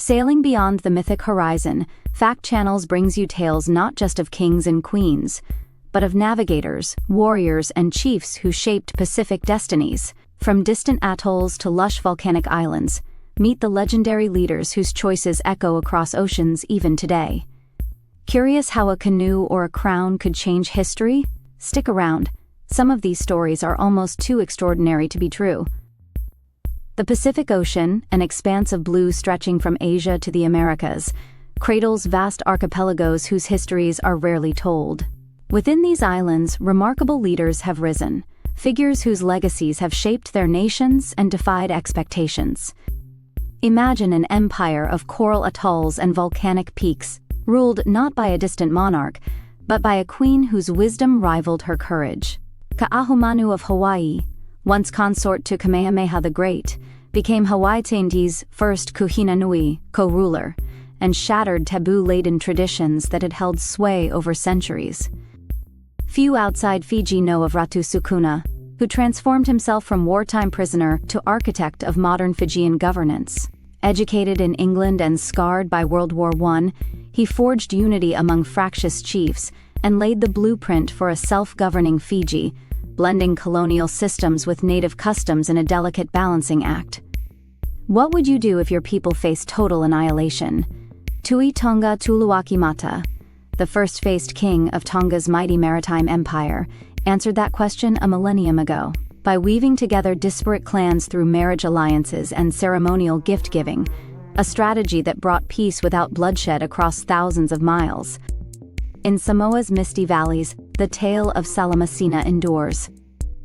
Sailing beyond the mythic horizon, Fact Channels brings you tales not just of kings and queens, but of navigators, warriors, and chiefs who shaped Pacific destinies. From distant atolls to lush volcanic islands, meet the legendary leaders whose choices echo across oceans even today. Curious how a canoe or a crown could change history? Stick around. Some of these stories are almost too extraordinary to be true. The Pacific Ocean, an expanse of blue stretching from Asia to the Americas, cradles vast archipelagos whose histories are rarely told. Within these islands, remarkable leaders have risen, figures whose legacies have shaped their nations and defied expectations. Imagine an empire of coral atolls and volcanic peaks, ruled not by a distant monarch, but by a queen whose wisdom rivaled her courage. Ka'ahumanu of Hawaii, once consort to Kamehameha the Great, became Hawaii Tainti's first Kuhinanui, co-ruler, and shattered taboo-laden traditions that had held sway over centuries. Few outside Fiji know of Ratu Sukuna, who transformed himself from wartime prisoner to architect of modern Fijian governance. Educated in England and scarred by World War I, he forged unity among fractious chiefs and laid the blueprint for a self-governing Fiji, blending colonial systems with native customs in a delicate balancing act. What would you do if your people faced total annihilation? Tui Tonga Tuluaki Mata, the first-faced king of Tonga's mighty maritime empire, answered that question a millennium ago. By weaving together disparate clans through marriage alliances and ceremonial gift-giving, a strategy that brought peace without bloodshed across thousands of miles. In Samoa's misty valleys, the tale of Salamasina endures.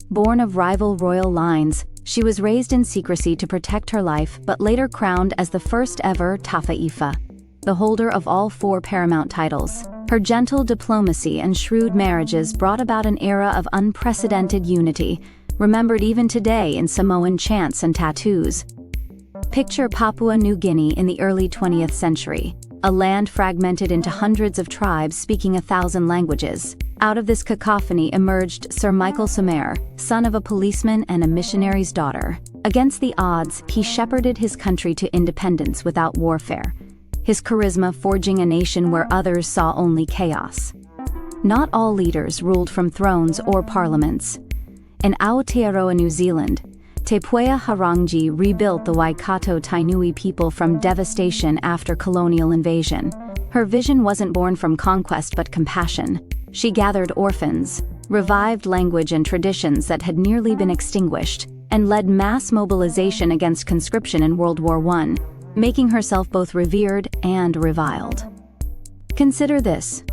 Born of rival royal lines, she was raised in secrecy to protect her life but later crowned as the first ever Tafaifa, the holder of all 4 paramount titles. Her gentle diplomacy and shrewd marriages brought about an era of unprecedented unity, remembered even today in Samoan chants and tattoos. Picture Papua New Guinea in the early 20th century, a land fragmented into hundreds of tribes speaking 1,000 languages. Out of this cacophony emerged Sir Michael Somare, son of a policeman and a missionary's daughter. Against the odds, he shepherded his country to independence without warfare, his charisma forging a nation where others saw only chaos. Not all leaders ruled from thrones or parliaments. In Aotearoa, New Zealand, Te Puea Harangi rebuilt the Waikato Tainui people from devastation after colonial invasion. Her vision wasn't born from conquest but compassion. She gathered orphans, revived language and traditions that had nearly been extinguished, and led mass mobilization against conscription in World War I, making herself both revered and reviled. Consider this.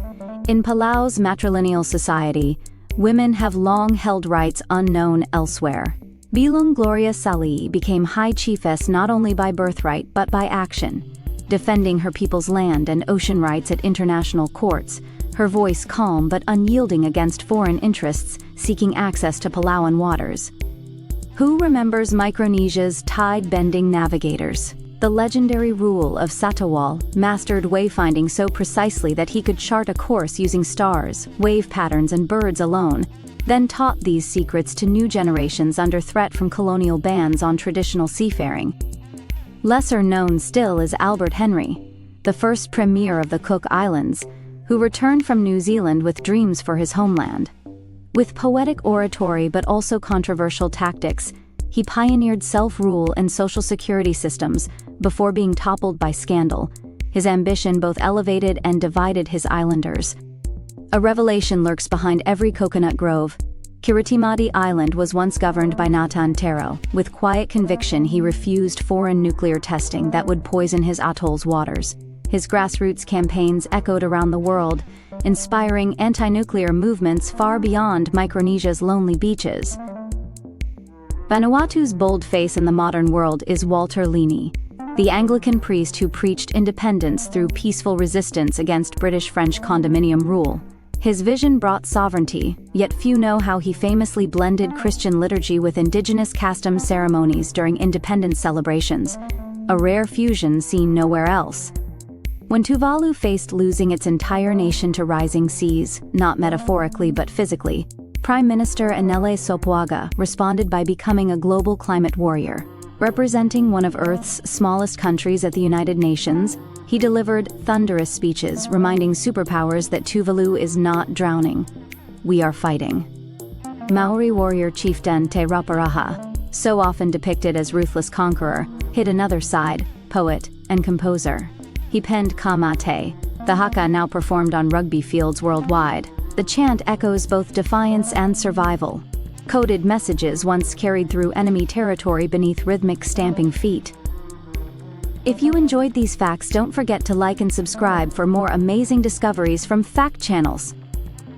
In Palau's matrilineal society, women have long held rights unknown elsewhere. Bilung Gloria Salii became High Chiefess not only by birthright but by action, defending her people's land and ocean rights at international courts, her voice calm but unyielding against foreign interests seeking access to Palauan waters. Who remembers Micronesia's tide-bending navigators? The legendary rule of Satawal mastered wayfinding so precisely that he could chart a course using stars, wave patterns, and birds alone, then taught these secrets to new generations under threat from colonial bans on traditional seafaring. Lesser known still is Albert Henry, the first premier of the Cook Islands, who returned from New Zealand with dreams for his homeland. With poetic oratory but also controversial tactics, he pioneered self-rule and social security systems before being toppled by scandal. His ambition both elevated and divided his islanders. A revelation lurks behind every coconut grove. Kiritimati Island was once governed by Natan Tero. With quiet conviction, he refused foreign nuclear testing that would poison his atoll's waters. His grassroots campaigns echoed around the world, inspiring anti-nuclear movements far beyond Micronesia's lonely beaches. Vanuatu's bold face in the modern world is Walter Leaney, the Anglican priest who preached independence through peaceful resistance against British-French condominium rule. His vision brought sovereignty, yet few know how he famously blended Christian liturgy with indigenous custom ceremonies during independence celebrations, a rare fusion seen nowhere else. When Tuvalu faced losing its entire nation to rising seas, not metaphorically but physically, Prime Minister Anele Sopoaga responded by becoming a global climate warrior. Representing one of Earth's smallest countries at the United Nations, he delivered thunderous speeches reminding superpowers that Tuvalu is not drowning. We are fighting. Maori warrior chieftain Te Raparaha, so often depicted as ruthless conqueror, hid another side, poet and composer. He penned Ka Mate, the haka now performed on rugby fields worldwide. The chant echoes both defiance and survival. Coded messages once carried through enemy territory beneath rhythmic stamping feet. If you enjoyed these facts, don't forget to like and subscribe for more amazing discoveries from Fact Channels.